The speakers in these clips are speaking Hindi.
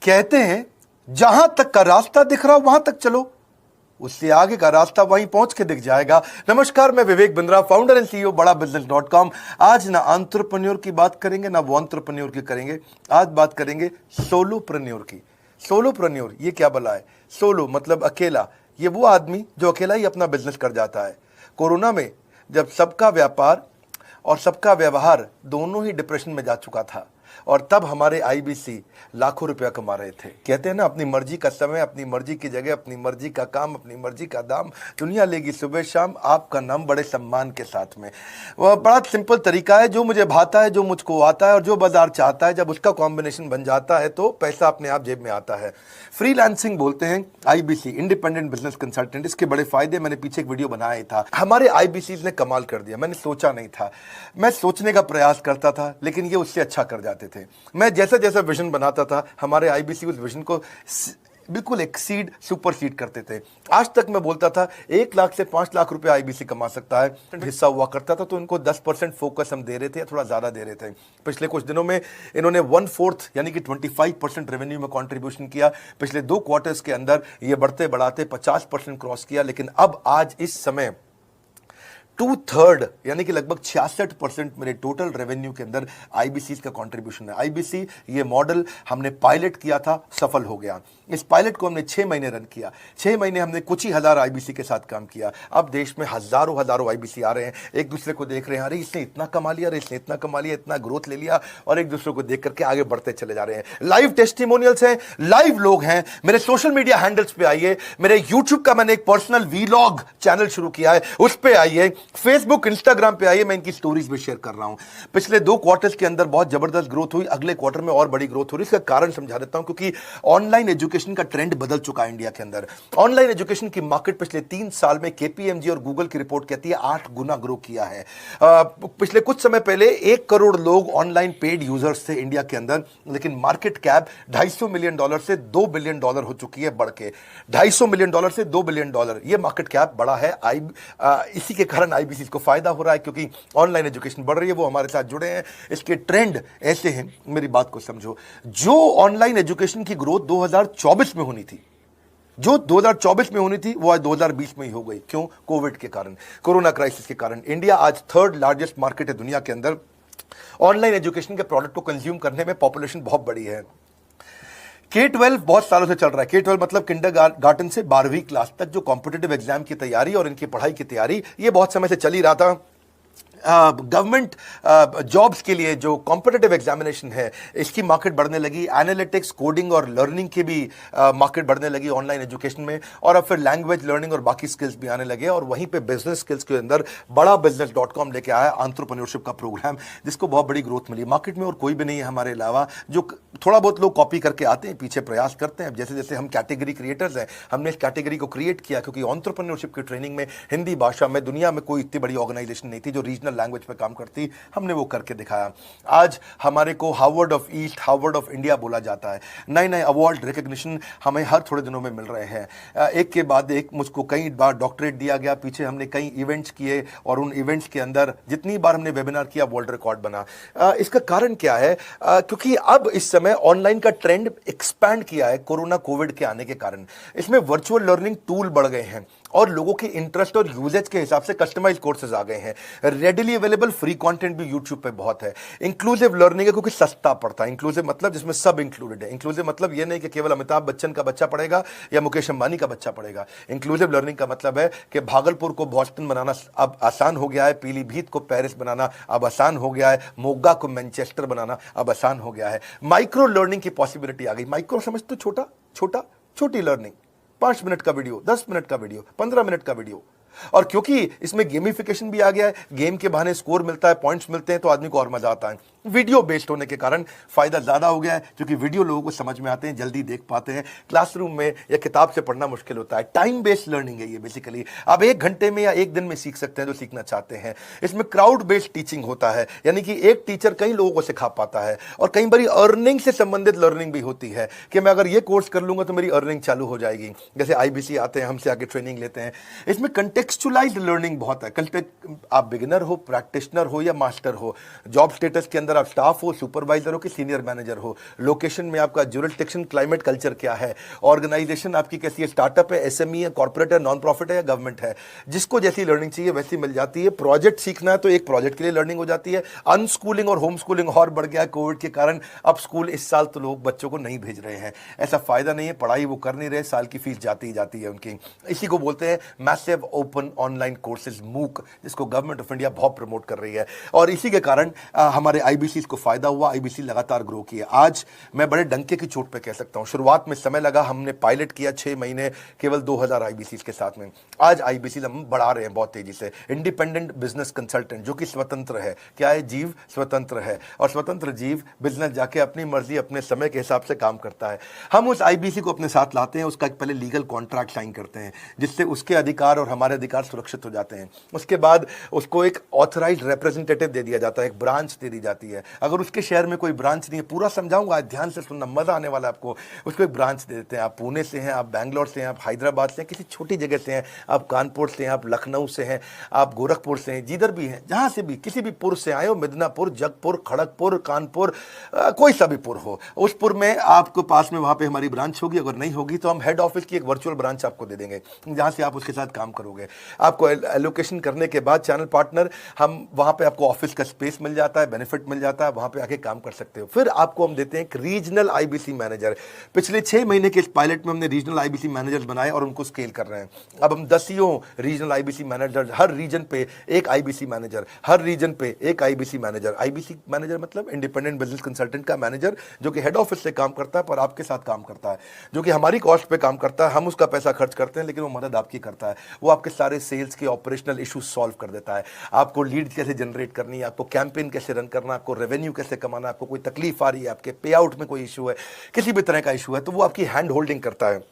कहते हैं जहां तक का रास्ता दिख रहा वहां तक चलो, उससे आगे का रास्ता वहीं पहुंच के दिख जाएगा। नमस्कार, मैं Vivek Bindra, founder and CEO बड़ाबिजनेस.com। आज ना एंटरप्रेन्योर की बात करेंगे ना वो एंटरप्रेन्योर की करेंगे, आज बात करेंगे सोलोप्रेन्योर की। सोलोप्रेन्योर ये क्या भला है? सोलो मतलब अकेला, ये वो आदमी जो अकेला ही अपना बिजनेस कर जाता है। कोरोना में जब सबका व्यापार और सबका व्यवहार दोनों ही डिप्रेशन में जा चुका था, और तब हमारे आईबीसी लाखों रुपया कमा रहे थे। कहते हैं ना, अपनी मर्जी का समय, अपनी मर्जी की जगह, अपनी मर्जी का काम, अपनी मर्जी का दाम, दुनिया लेगी सुबह शाम आपका नाम बड़े सम्मान के साथ में। वह बड़ा सिंपल तरीका है, जो मुझे भाता है, जो मुझको आता है और जो बाजार चाहता है, जब उसका कॉम्बिनेशन बन जाता है तो पैसा अपने आप जेब में आता है। फ्रीलांसिंग बोलते हैं आईबीसी, इंडिपेंडेंट बिजनेस कंसल्टेंट। इसके बड़े फायदे मैंने पीछे एक वीडियो बनाया था। हमारे आईबीसी ने कमाल कर दिया, मैंने सोचा नहीं था। मैं सोचने का प्रयास करता था लेकिन ये उससे अच्छा कर जाते थे। मैं जैसा जैसा विजन बनाता था, हमारे आईबीसी उस विजन को बिल्कुल एक्सीड, सुपरसीड करते थे। आज तक मैं बोलता था 1 लाख से 5 लाख रुपए आईबीसी कमा सकता है, हिस्सा हुआ करता था, तो इनको 10% फोकस हम दे रहे थे या थोड़ा ज्यादा दे रहे थे। पिछले कुछ दिनों में इन्होंने 1/4 यानी कि 25% रेवेन्यू में कंट्रीब्यूशन किया। पिछले 2 क्वार्टर्स के अंदर ये बढ़ते बढ़ाते 50% क्रॉस किया, लेकिन अब आज इस समय 2/3 यानी कि लगभग 66% मेरे टोटल रेवेन्यू के अंदर आईबीसी का कंट्रीब्यूशन है। आईबीसी ये मॉडल हमने पायलट किया था, सफल हो गया। इस पायलट को हमने 6 महीने रन किया। 6 महीने हमने कुछ ही हजार आईबीसी के साथ काम किया। अब देश में हजारों हजारों आईबीसी आ रहे हैं, एक दूसरे को देख रहे हैं, अरे इसने इतना कमा लिया, अरे इसने इतना कमा लिया, इतना ग्रोथ ले लिया, और एक दूसरे को देख करके आगे बढ़ते चले जा रहे हैं। लाइव टेस्टिमोनियल्स हैं, लाइव लोग हैं। मेरे सोशल मीडिया हैंडल्स पे आइए, मेरे यूट्यूब का मैंने एक पर्सनल वीलॉग चैनल शुरू किया है, उस पे आइए, फेसबुक इंस्टाग्राम पे आइए, मैं इनकी स्टोरीज भी शेयर कर रहा हूं। पिछले 2 क्वार्टर्स के अंदर बहुत जबरदस्त ग्रोथ हुई, अगले क्वार्टर में और बड़ी ग्रोथ हो रही है। इसका कारण समझा देता हूं, क्योंकि ऑनलाइन एजुकेशन का ट्रेंड बदल चुका है इंडिया के अंदर। ऑनलाइन एजुकेशन की मार्केट पिछले 3 साल में केपीएमजी और गूगल की रिपोर्ट कहती है 8 गुना ग्रो किया है। पिछले कुछ समय पहले 1 करोड़ लोग ऑनलाइन पेड यूजर्स थे इंडिया के अंदर, लेकिन मार्केट कैप $250 मिलियन से $2 बिलियन हो चुकी है, बढ़ के $250 मिलियन से $2 बिलियन। ये मार्केट कैप बड़ा है। इसी के कारण आईबीसी को फायदा हो रहा है, क्योंकि ऑनलाइन एजुकेशन बढ़ रही है, वो हमारे साथ जुड़े हैं। इसके ट्रेंड ऐसे हैं, मेरी बात को समझो। जो ऑनलाइन एजुकेशन की ग्रोथ 2024 में होनी थी, जो 2024 में होनी थी, वो आज 2020 में ही हो गई। क्यों? कोविड के कारण, कोरोना क्राइसिस के कारण। इंडिया आज 3rd लार्जेस्ट मार्केट है दुनिया के अंदर। ऑनलाइन एजुकेशन के प्रोडक्ट को कंज्यूम करने में पॉपुलेशन बहुत बड़ी है। K-12 बहुत सालों से चल रहा है। K-12 मतलब किंडरगार्टन से 12वीं क्लास तक जो कॉम्पिटिटिव एग्जाम की तैयारी और इनकी पढ़ाई की तैयारी, ये बहुत समय से चल ही रहा था। गवर्नमेंट जॉब्स के लिए जो कॉम्पिटिटिव एग्जामिनेशन है, इसकी मार्केट बढ़ने लगी। एनालिटिक्स, कोडिंग और लर्निंग की भी मार्केट बढ़ने लगी ऑनलाइन एजुकेशन में, और अब फिर लैंग्वेज लर्निंग और बाकी स्किल्स भी आने लगे। और वहीं पे बिजनेस स्किल्स के अंदर बड़ाबिजनेस.com लेके आया एंटरप्रेन्योरशिप का प्रोग्राम, जिसको बहुत बड़ी ग्रोथ मिली मार्केट में। और कोई भी नहीं है हमारे अलावा, जो थोड़ा बहुत लोग कॉपी करके आते हैं, पीछे प्रयास करते हैं। जैसे जैसे हम कैटेगरी क्रिएटर्स हैं, हमने इस कैटेगरी को क्रिएट किया, क्योंकि एंटरप्रेन्योरशिप की ट्रेनिंग में हिंदी भाषा में दुनिया में कोई इतनी बड़ी ऑर्गेनाइजेशन नहीं थी जो रीजनल लैंग्वेज पे काम करती। हमने वो करके दिखाया। आज हमारे को Harvard of east, Harvard of India बोला जाता है। नए नए अवार्ड, रिकग्निशन हमें हर थोड़े दिनों में मिल रहे हैं, एक के बाद एक। मुझको कई बार डॉक्टरेट दिया गया, पीछे हमने कई इवेंट्स किए, और उन इवेंट्स के अंदर जितनी बार हमने वेबिनार किया, वर्ल्ड रिकॉर्ड बना। इसका कारण क्या है? क्योंकि अब इस समय ऑनलाइन का ट्रेंड एक्सपैंड किया है कोरोना कोविड के आने के कारण। इसमें वर्चुअल लर्निंग टूल बढ़ गए हैं, और लोगों के इंटरेस्ट और यूजेज के हिसाब से कस्टमाइज कोर्सेज आ गए हैं। रेडिली अवेलेबल फ्री कंटेंट भी यूट्यूब पे बहुत है। इंक्लूसिव लर्निंग है, क्योंकि सस्ता पड़ता है। इंक्लूसिव मतलब जिसमें सब इंक्लूडेड है। इंक्लूसिव मतलब ये नहीं कि केवल अमिताभ बच्चन का बच्चा पढ़ेगा या मुकेश अंबानी का बच्चा पढ़ेगा। इंक्लूसिव लर्निंग का मतलब है कि भागलपुर को बॉस्टन बनाना अब आसान हो गया है, पीलीभीत को पेरिस बनाना अब आसान हो गया है, मोगा को मैनचेस्टर बनाना अब आसान हो गया है। माइक्रो लर्निंग की पॉसिबिलिटी आ गई। माइक्रो समझ तो छोटी लर्निंग, 5 मिनट का वीडियो, 10 मिनट का वीडियो, 15 मिनट का वीडियो। और क्योंकि इसमें गेमिफिकेशन भी आ गया है, गेम के बहाने स्कोर मिलता है, पॉइंट्स मिलते हैं, तो आदमी को और मजा आता है। वीडियो बेस्ड होने के कारण फायदा ज्यादा हो गया है, क्योंकि वीडियो लोगों को समझ में आते हैं, जल्दी देख पाते हैं। क्लासरूम में या किताब से पढ़ना मुश्किल होता है। टाइम बेस्ड लर्निंग है ये बेसिकली। आप 1 घंटे में या 1 दिन में सीख सकते हैं जो सीखना चाहते हैं। इसमें क्राउड बेस्ड टीचिंग होता है, यानी कि एक टीचर कई लोगों को सिखा पाता है। और कई बार अर्निंग से संबंधित लर्निंग भी होती है, कि मैं अगर ये कोर्स कर लूंगा तो मेरी अर्निंग चालू हो जाएगी। जैसे आईबीसी आते हैं, हमसे आगे ट्रेनिंग लेते हैं। इसमें कंटेक्चुअलाइज्ड लर्निंग बहुत है। आप बिगिनर हो, प्रैक्टिशनर हो या मास्टर हो, जॉब स्टेटस के अंदर अगर आप स्टाफ हो, सुपरवाइजर हो कि सीनियर मैनेजर हो, लोकेशन में आपका ज्यूरिसडिक्शन, क्लाइमेट, कल्चर क्या है, ऑर्गेनाइजेशन आपकी कैसी है, स्टार्टअप है, एसएमई है, कॉर्पोरेट है, नॉन प्रॉफिट है या गवर्नमेंट है, जिसको जैसी लर्निंग चाहिए वैसी मिल जाती है। प्रोजेक्ट सीखना है तो एक प्रोजेक्ट के लिए लर्निंग हो जाती है। अनस्कूलिंग और होम स्कूलिंग और बढ़ गया कोविड के कारण। अब स्कूल इस साल तो लोग बच्चों को नहीं भेज रहे हैं, ऐसा फायदा नहीं है, पढ़ाई वो कर नहीं रहे, साल की फीस जाती ही जाती है उनकी। इसी को बोलते हैं मैसिव ओपन ऑनलाइन कोर्सेज, मूक, जिसको गवर्नमेंट ऑफ इंडिया बहुत प्रमोट कर रही है। और इसी के कारण हमारे आईबीसी को फायदा हुआ, आईबीसी लगातार ग्रो किया। आज मैं बड़े डंके की चोट पे कह सकता हूं, शुरुआत में समय लगा, हमने पायलट किया 6 महीने केवल 2000 आईबीसी के साथ में। आज आईबीसी हम बढ़ा रहे हैं बहुत तेजी से। इंडिपेंडेंट बिजनेस कंसल्टेंट, जो कि स्वतंत्र है, क्या है, जीव स्वतंत्र है, और स्वतंत्र जीव बिजनेस जाके अपनी मर्जी अपने समय के हिसाब से काम करता है। हम उस आईबीसी को अपने साथ लाते हैं, उसका एक पहले लीगल कॉन्ट्रैक्ट साइन करते हैं, जिससे उसके अधिकार और हमारे अधिकार सुरक्षित हो जाते हैं। उसके बाद उसको एक ऑथराइज्ड रिप्रेजेंटेटिव दे दिया जाता है, एक ब्रांच दे दी जाती है। अगर उसके शहर में कोई ब्रांच नहीं है, पूरा समझाऊंगा, ध्यान से सुनना, मजा आने वाला है आपको। उसको एक ब्रांच दे देते हैं। आप पुणे से हैं, आप बैंगलोर से हैं, आप हैदराबाद से हैं, किसी छोटी जगह से हैं, आप कानपुर से हैं, आप लखनऊ से हैं, आप गोरखपुर से हैं, जिधर भी हैं, जहां से भी, किसी भी पुर से आए हो, मिदनापुर, जगपुर, खड़गपुर, कानपुर, कोई सा भी पुर हो, उस पुर में आपको पास में वहां पे हमारी ब्रांच होगी। अगर नहीं होगी तो हम हेड ऑफिस की एक वर्चुअल ब्रांच आपको दे देंगे, जहां से आप उसके साथ काम करोगे। आपको एलोकेशन करने के बाद चैनल पार्टनर, हम वहां पे आपको ऑफिस का स्पेस मिल जाता है, बेनिफिट मिल जाता है, वहां पे आके काम कर सकते हो। फिर आपको हम देते हैं एक रीजनल आईबीसी मैनेजर। पिछले 6 महीने के इस पायलट में हमने रीजनल आईबीसी मैनेजर्स बनाए और उनको स्केल कर रहे हैं। अब हम 10 रीजनल आईबीसी मैनेजर, हर रीजन पे एक आईबीसी मैनेजर, हर रीजन पे एक आईबीसी मैनेजर। आईबीसी मैनेजर मतलब इंडिपेंडेंट बिजनेस कंसल्टेंट का मैनेजर, जो कि हेड ऑफिस से काम करता है पर आपके साथ काम करता है, जो कि हमारी कॉस्ट पे काम करता है, हम उसका पैसा खर्च करते हैं, लेकिन वो मदद आपकी करता है। वो आपके सारे सेल्स के ऑपरेशनल इश्यूज सॉल्व कर देता है। आपको लीड कैसे जनरेट करनी है, आपको कैंपेन कैसे रन करना है, आपको रेवेन्यू कैसे कमाना है, आपको कोई तकलीफ आ रही है, आपके पे आउट में कोई इशू है, किसी भी तरह का इशू है, तो वो आपकी हैंड होल्डिंग करता है।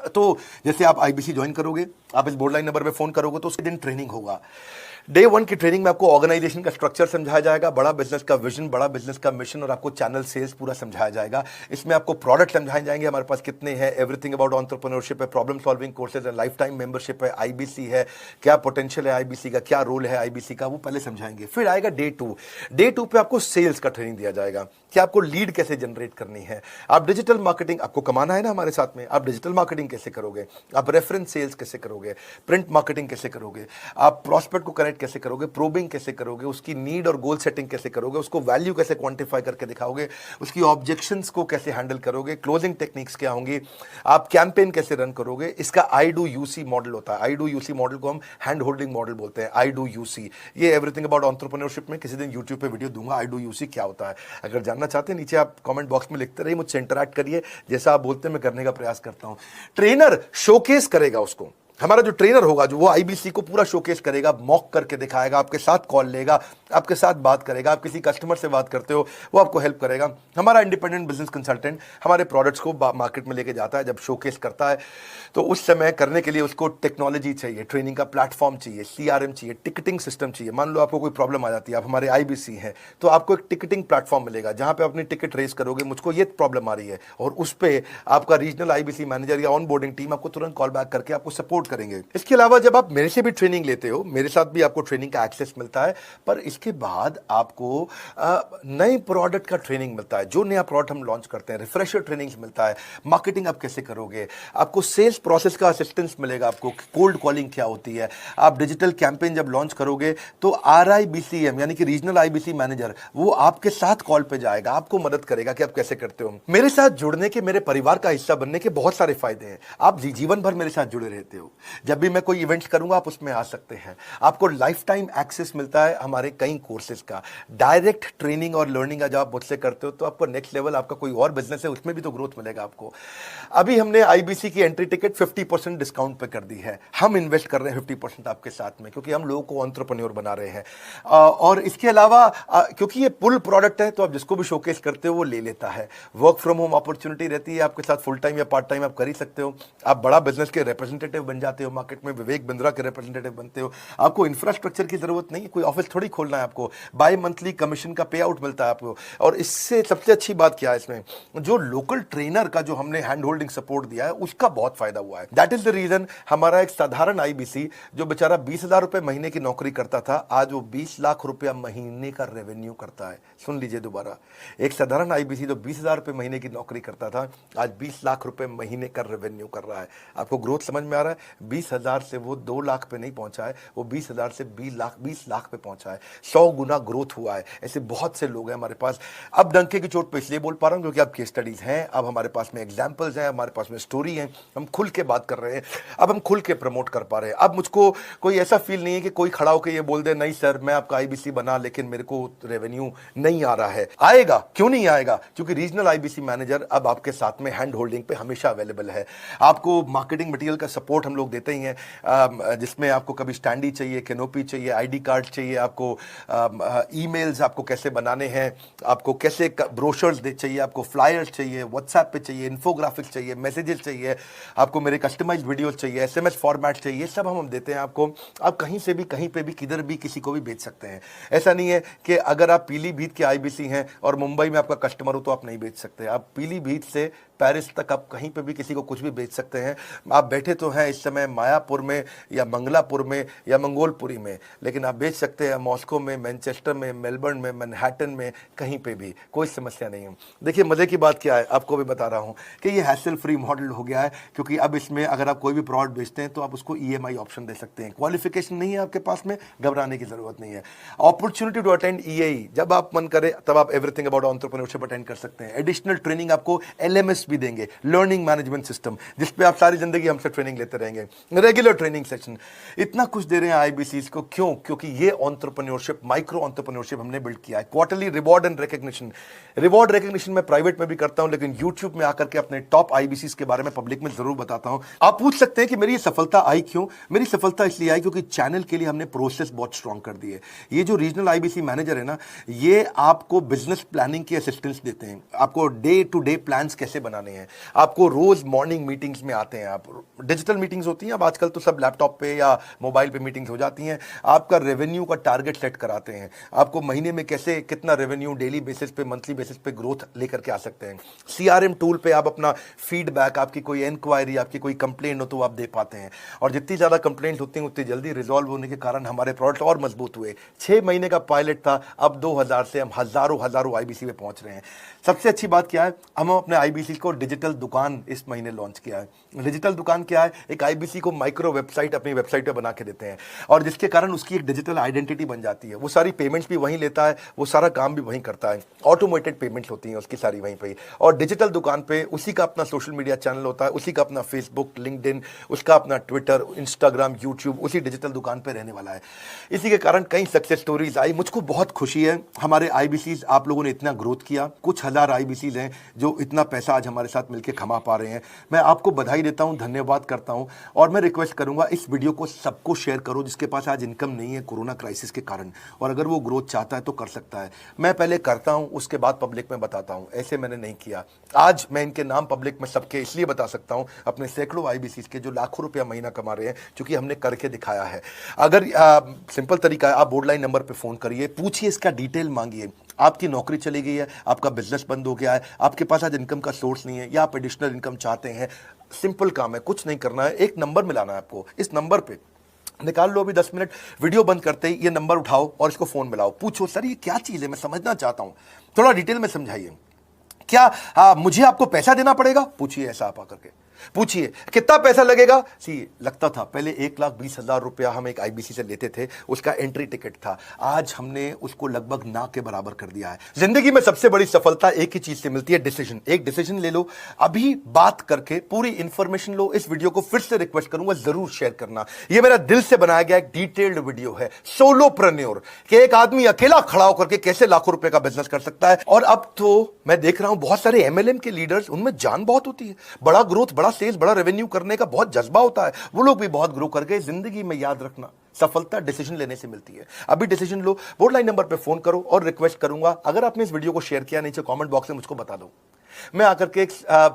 तो जैसे आप आईबीसी ज्वाइन करोगे, आप इस बोर्ड लाइन नंबर पे फोन करोगे तो उसके दिन ट्रेनिंग होगा। डे 1 की ट्रेनिंग में आपको ऑर्गेनाइजेशन का स्ट्रक्चर समझाया जाएगा, बड़ा बिजनेस का विजन, बड़ा बिजनेस का मिशन, और आपको चैनल सेल्स पूरा समझाया जाएगा। इसमें आपको प्रोडक्ट समझाए जाएंगे, हमारे पास कितने हैं, एवरीथिंग अबाउट एंटरप्रेन्योरशिप है, प्रॉब्लम सॉल्विंग कोर्सेज है, लाइफ टाइम मेंबरशिप है, आईबीसी है, क्या पोटेंशियल है आईबीसी का, क्या रोल है आईबीसी का, वो पहले समझाएंगे। फिर आएगा डे 2। डे 2 पे आपको सेल्स का ट्रेनिंग दिया जाएगा कि आपको लीड कैसे जनरेट करनी है। आप डिजिटल मार्केटिंग, आपको कमाना है ना हमारे साथ में, आप डिजिटल मार्केटिंग कैसे करोगे, आप रेफरेंस सेल्स कैसे करोगे, प्रिंट मार्केटिंग कैसे करोगे, आप प्रॉस्पेक्ट को कनेक्ट कैसे करोगे, प्रोबिंग कैसे करोगे, उसकी नीड और गोल सेटिंग कैसे करोगे, उसको वैल्यू कैसे क्वांटिफाई करके दिखाओगे, उसकी ऑब्जेक्शंस को कैसे हैंडल करोगे, क्लोजिंग टेक्निक्स क्या होंगी, आप कैंपेन कैसे रन करोगे। इसका आई डू यूसी मॉडल होता है। आई डू यूसी मॉडल को हम हैंड होल्डिंग मॉडल बोलते हैं। आई डू यूसी, ये एवरीथिंग अबाउट एंटरप्रेन्योरशिप में किसी दिन यूट्यूब पे वीडियो दूंगा, आई डू यूसी क्या होता है। अगर जानना चाहते हैं नीचे आप कमेंट बॉक्स में लिखते रहिए, मुझसे इंटरैक्ट करिए, जैसा आप बोलते हैं मैं करने का प्रयास करता हूं। ट्रेनर शोकेस करेगा उसको, हमारा जो ट्रेनर होगा, जो वो आईबीसी को पूरा शोकेस करेगा, मॉक करके दिखाएगा, आपके साथ कॉल लेगा, आपके साथ बात करेगा, आप किसी कस्टमर से बात करते हो वो आपको हेल्प करेगा। हमारा इंडिपेंडेंट बिजनेस कंसल्टेंट हमारे प्रोडक्ट्स को मार्केट में लेके जाता है, जब शोकेस करता है तो उस समय करने के लिए उसको टेक्नोलॉजी चाहिए, ट्रेनिंग का प्लेटफॉर्म चाहिए, सीआरएम चाहिए, टिकटिंग सिस्टम चाहिए। मान लो आपको कोई प्रॉब्लम आ जाती है, आप हमारे आईबीसी हैं, तो आपको एक टिकटिंग प्लेटफॉर्म मिलेगा जहां पे अपनी टिकट रेस करोगे, मुझको ये प्रॉब्लम आ रही है, और उस पर आपका रीजनल आईबीसी मैनेजर या ऑन बोर्डिंग टीम आपको तुरंत कॉल बैक करके आपको सपोर्ट करेंगे। इसके अलावा जब आप मेरे से भी ट्रेनिंग लेते हो, मेरे साथ भी आपको ट्रेनिंग का एक्सेस मिलता है, पर इसके बाद आपको नए प्रोडक्ट का ट्रेनिंग मिलता है। जो नया प्रोडक्ट हम लॉन्च करते हैं, रिफ्रेशर ट्रेनिंग मिलता है, मार्केटिंग आप कैसे करोगे, आपको सेल्स प्रोसेस का असिस्टेंस मिलेगा, आपको कोल्ड कॉलिंग क्या होती है, आप डिजिटल कैंपेन जब लॉन्च करोगे तो आरआईबीसीएम यानी कि रीजनल आईबीसी मैनेजर वो आपके साथ कॉल पे जाएगा, आपको मदद करेगा कि आप कैसे करते हो। मेरे साथ जुड़ने के, मेरे परिवार का हिस्सा बनने के बहुत सारे फायदे हैं। आप जीवन भर मेरे साथ जुड़े रहते हो, जब भी मैं कोई इवेंट्स करूंगा आप उसमें आ सकते हैं। आपको लाइफ टाइम एक्सेस मिलता है हमारे कई कोर्सेज का, डायरेक्ट ट्रेनिंग और लर्निंग जब आप मुझसे करते हो तो आपको नेक्स्ट लेवल, आपका कोई और बिजनेस है उसमें भी तो ग्रोथ मिलेगा आपको। अभी हमने आईबीसी की एंट्री टिकट 50% डिस्काउंट पे कर दी है। हम इन्वेस्ट कर रहे हैं 50% आपके साथ में, क्योंकि हम लोगों को एंटरप्रेन्योर बना रहे हैं। और इसके अलावा क्योंकि ये पुल प्रोडक्ट है तो आप जिसको भी शोकेस करते हो वो ले लेता है। वर्क फ्रॉम होम अपॉर्चुनिटी रहती है आपके साथ, फुल टाइम या पार्ट टाइम आप कर ही सकते हो। आप बड़ा बिजनेस के रिप्रेजेंटेटिव बन जाते हो मार्केट में, विवेक बिंद्रा के रिप्रेजेंटेटिव बनते हो, आपको इंफ्रास्ट्रक्चर की जरूरत नहीं है, कोई ऑफिस थोड़ी खोलना है आपको, बाई मंथली कमीशन का पे आउट मिलता है आपको। और इससे सबसे अच्छी बात क्या है इसमें, जो लोकल ट्रेनर का जो हमने हैंड होल्डिंग सपोर्ट दिया है उसका बहुत फायदा हुआ है। दैट इज द रीजन हमारा एक साधारण आईबीसी जो बेचारा 20,000 रुपए महीने की नौकरी करता था, आज वो 20 लाख रुपया महीने का रेवेन्यू करता है। सुन लीजिए दोबारा, एक साधारण आईबीसी जो 20,000 रुपए महीने की नौकरी करता था, आज 20 लाख रुपए महीने का रेवेन्यू कर रहा है। आपको ग्रोथ समझ में आ रहा है? 20,000 से वो 2 लाख पे नहीं पहुंचा है, वो 20,000 से 20 लाख पे पहुंचा है। 100 गुना ग्रोथ हुआ है। ऐसे बहुत से लोग हैं हमारे पास। अब डंके की चोट पे इसलिए बोल पा रहा हूं क्योंकि अब केस स्टडीज हैं, अब हमारे पास में एग्जांपल्स हैं, हमारे पास में स्टोरी है, हम खुल के बात कर रहे हैं, अब हम खुल के प्रमोट कर पा रहे हैं। अब मुझको कोई ऐसा फील नहीं है कि कोई खड़ा होकर ये बोल दे नहीं सर मैं आपका आईबीसी बना लेकिन मेरे को रेवेन्यू नहीं आ रहा है। आएगा, क्यों नहीं आएगा? क्योंकि रीजनल आईबीसी मैनेजर अब आपके साथ में हैंड होल्डिंग पे हमेशा अवेलेबल है। आपको मार्केटिंग मटेरियल का सपोर्ट हम लोग देते ही हैं, जिसमें आपको कभी स्टैंडी चाहिए, कैनोपी चाहिए, आईडी कार्ड चाहिए, आपको ईमेल्स आपको कैसे बनाने हैं, आपको कैसे ब्रोशर्स चाहिए, आपको फ्लायर्स चाहिए, व्हाट्सएप पे चाहिए, इन्फोग्राफिक्स चाहिए, मैसेजेस चाहिए, आपको मेरे कस्टमाइज्ड वीडियोस चाहिए, एसएमएस फॉर्मेट चाहिए, सब हम देते हैं आपको। आप कहीं से भी, कहीं पे भी, किधर भी, किसी को भी बेच सकते हैं। ऐसा नहीं है कि अगर आप पीलीभीत के आईबीसी हैं और मुंबई में आपका कस्टमर हो तो आप नहीं बेच सकते। आप पीलीभीत से पेरिस तक आप कहीं पे भी किसी को कुछ भी बेच सकते हैं। आप बैठे तो हैं इस समय मायापुर में या मंगलापुर में या मंगोलपुरी में, लेकिन आप बेच सकते हैं मॉस्को में, मैनचेस्टर में, मेलबर्न में, मैनहट्टन में, कहीं पे भी, कोई समस्या नहीं है। देखिए मजे की बात क्या है, आपको भी बता रहा हूं कि ये हैसल फ्री मॉडल हो गया है, क्योंकि अब इसमें अगर आप कोई भी प्रोडक्ट बेचते हैं तो आप उसको ईएमआई ऑप्शन दे सकते हैं। क्वालिफिकेशन नहीं है आपके पास में, घबराने की जरूरत नहीं है। अपॉर्चुनिटी टू अटेंड ईएई, जब आप मन करे तब आप एवरीथिंग अबाउट एंटरप्रेन्योरशिप अटेंड कर सकते हैं। एडिशनल ट्रेनिंग आपको एलएमएस भी देंगे, लर्निंग मैनेजमेंट सिस्टम, जिस पे आप सारी जिंदगी हमसे ट्रेनिंग लेते रहेंगे, रेगुलर ट्रेनिंग सेशन, इतना कुछ दे रहे हैं आईबीसीज को। क्यों? क्योंकि ये एंटरप्रेन्योरशिप, माइक्रो एंटरप्रेन्योरशिप हमने बिल्ड किया है। Quarterly reward and recognition, reward recognition मैं प्राइवेट में भी करता हूं, लेकिन यूट्यूब में आकर के अपने टॉप आईबीसीज के बारे में पब्लिक में जरूर बताता हूं। आप पूछ सकते हैं कि मेरी ये सफलता आई क्यों? मेरी सफलता इसलिए आई क्योंकि चैनल के लिए हमने प्रोसेस बहुत स्ट्रांग कर दी है। ये जो रीजनल आईबीसी मैनेजर है ना, ये आपको बिजनेस प्लानिंग की असिस्टेंस देते हैं, आपको डे टू डे प्लान्स कैसे बनाने हैं, आपको रोज मॉर्निंग मीटिंग्स में आते हैं। आप डिजिटल मीटिंग्स होती हैं, अब आजकल तो सब लैपटॉप पे या मोबाइल पे मीटिंग्स हो जाती हैं। आपका रेवेन्यू का टारगेट सेट कराते हैं, आपको महीने में कैसे कितना रेवेन्यू डेली बेसिस पे, मंथली बेसिस पे ग्रोथ लेकर के आ सकते हैं। सीआरएम टूल पे आप अपना फीडबैक, आपकी कोई इंक्वायरी, आपकी कोई कंप्लेंट हो तो आप दे पाते हैं, और जितनी ज्यादा कंप्लेंट होती हैं उतनी जल्दी रिजॉल्व होने के कारण हमारे प्रोडक्ट और मजबूत हुए। 6 महीने का पायलट था, अब 2000 से हम हजारों आईबीसी पे पहुंच रहे हैं। सबसे अच्छी बात क्या है, हम अपने आईबीसी को डिजिटल दुकान इस महीने लॉन्च किया है। डिजिटल दुकान क्या है? एक आईबीसी को माइक्रो वेबसाइट अपनी वेबसाइट पे बना के देते हैं, और जिसके कारण उसकी एक डिजिटल आइडेंटिटी बन जाती है। वो सारी पेमेंट्स भी वहीं लेता है, वो सारा काम भी वहीं करता है, ऑटोमेटेड पेमेंट्स होती हैं उसकी सारी वहीं पे। और डिजिटल दुकान पे उसी का अपना सोशल मीडिया चैनल होता है, उसी का अपना फेसबुक, लिंक्डइन, उसका अपना ट्विटर, इंस्टाग्राम, यूट्यूब उसी डिजिटल दुकान पे रहने वाला है। इसी के कारण कई सक्सेस स्टोरीज आई। मुझको बहुत खुशी है, हमारे आईबीसीज आप लोगों ने इतना ग्रोथ किया। कुछ हजार आईबीसीज हैं जो इतना पैसा आज हमारे साथ मिलकर कमा पा रहे हैं। मैं आपको बधाई देता हूं, धन्यवाद करता हूं, और मैं रिक्वेस्ट करूंगा इस वीडियो को सबको शेयर करो जिसके पास आज इनकम नहीं है कोरोना क्राइसिस के कारण, और अगर वो ग्रोथ चाहता है तो कर सकता है। मैं पहले करता हूं, उसके बाद पब्लिक में बताता हूं, ऐसे मैंने नहीं किया। आज मैं इनके नाम पब्लिक में सबके इसलिए बता सकता हूं, अपने सैकड़ों आईबीसीज के जो लाखों रुपया महीना कमा रहे हैं, क्योंकि हमने करके दिखाया है। अगर सिंपल तरीका है, आप बोर्डलाइन नंबर पे फोन करिए, पूछिए, इसका डिटेल मांगिए। आपकी नौकरी चली गई है, आपका बिजनेस बंद हो गया है, आपके पास आज इनकम का सोर्स नहीं है, या आप एडिशनल इनकम चाहते हैं, सिंपल काम है, कुछ नहीं करना है, एक नंबर मिलाना है आपको। इस नंबर पे निकाल लो अभी 10 मिनट, वीडियो बंद करते ही ये नंबर उठाओ और इसको फोन मिलाओ, पूछो सर ये क्या चीज है, मैं समझना चाहता हूं, थोड़ा डिटेल में समझाइए। क्या मुझे आपको पैसा देना पड़ेगा? पूछिए, ऐसा आप आकर के पूछिए। कितना पैसा लगेगा? सी लगता था पहले 1,20,000 रुपया हम एक आईबीसी से लेते थे, उसका एंट्री टिकट था। आज हमने उसको लगभग ना के बराबर कर दिया है। जिंदगी में सबसे बड़ी सफलता एक ही चीज से मिलती है, डिसीजन। एक डिसीजन ले लो, अभी बात करके पूरी इंफॉर्मेशन लो। इस वीडियो को फिर से रिक्वेस्ट करूंगा जरूर शेयर करना। यह मेरा दिल से बनाया गया एक डिटेल्ड वीडियो है, सोलोप्रेन्योर, कि एक आदमी अकेला खड़ा होकर के कैसे लाखों रुपए का बिजनेस कर सकता है। और अब तो मैं देख रहा हूं बहुत सारे एमएलएम के लीडर्स, उनमें जान बहुत होती है, बड़ा ग्रोथ, बड़ा सेल्स, बड़ा रेवेन्यू करने का बहुत जज्बा होता है, वो लोग भी बहुत ग्रो कर गए। जिंदगी में याद रखना, सफलता डिसीजन लेने से मिलती है। अभी डिसीजन लो, बोर्ड लाइन नंबर पे फोन करो, और रिक्वेस्ट करूंगा अगर आपने इस वीडियो को शेयर किया, नीचे कमेंट बॉक्स में मुझको बता दो। मैं आकर के एक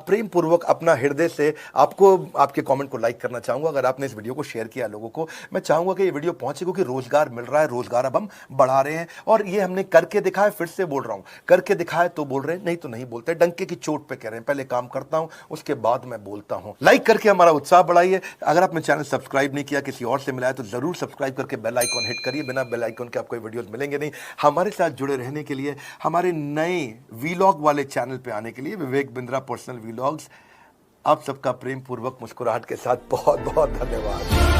प्रेम पूर्वक अपना हृदय से आपको आपके कमेंट को लाइक करना चाहूंगा। अगर आपने इस वीडियो को शेयर किया लोगों को, मैं चाहूंगा कि ये वीडियो पहुंचे, क्योंकि रोजगार मिल रहा है, रोजगार अब हम बढ़ा रहे हैं और ये हमने करके दिखाया। फिर से बोल रहा हूं, करके दिखाया तो बोल रहे हैं, नहीं तो नहीं बोलते। डंके की चोट पे कह रहे हैं, पहले काम करता हूं उसके बाद मैं बोलता हूं। लाइक करके हमारा उत्साह बढ़ाइए। अगर आपने चैनल सब्सक्राइब नहीं किया, किसी और से मिला है, तो जरूर सब्सक्राइब करके बेल आइकॉन हिट करिए। बिना बेल आइकॉन के आपको वीडियोस मिलेंगे नहीं। हमारे साथ जुड़े रहने के लिए, हमारे नए वीलॉग वाले चैनल पे आने के लिए, विवेक बिंद्रा पर्सनल वीलॉग्स, आप सबका प्रेम पूर्वक मुस्कुराहट के साथ बहुत बहुत धन्यवाद।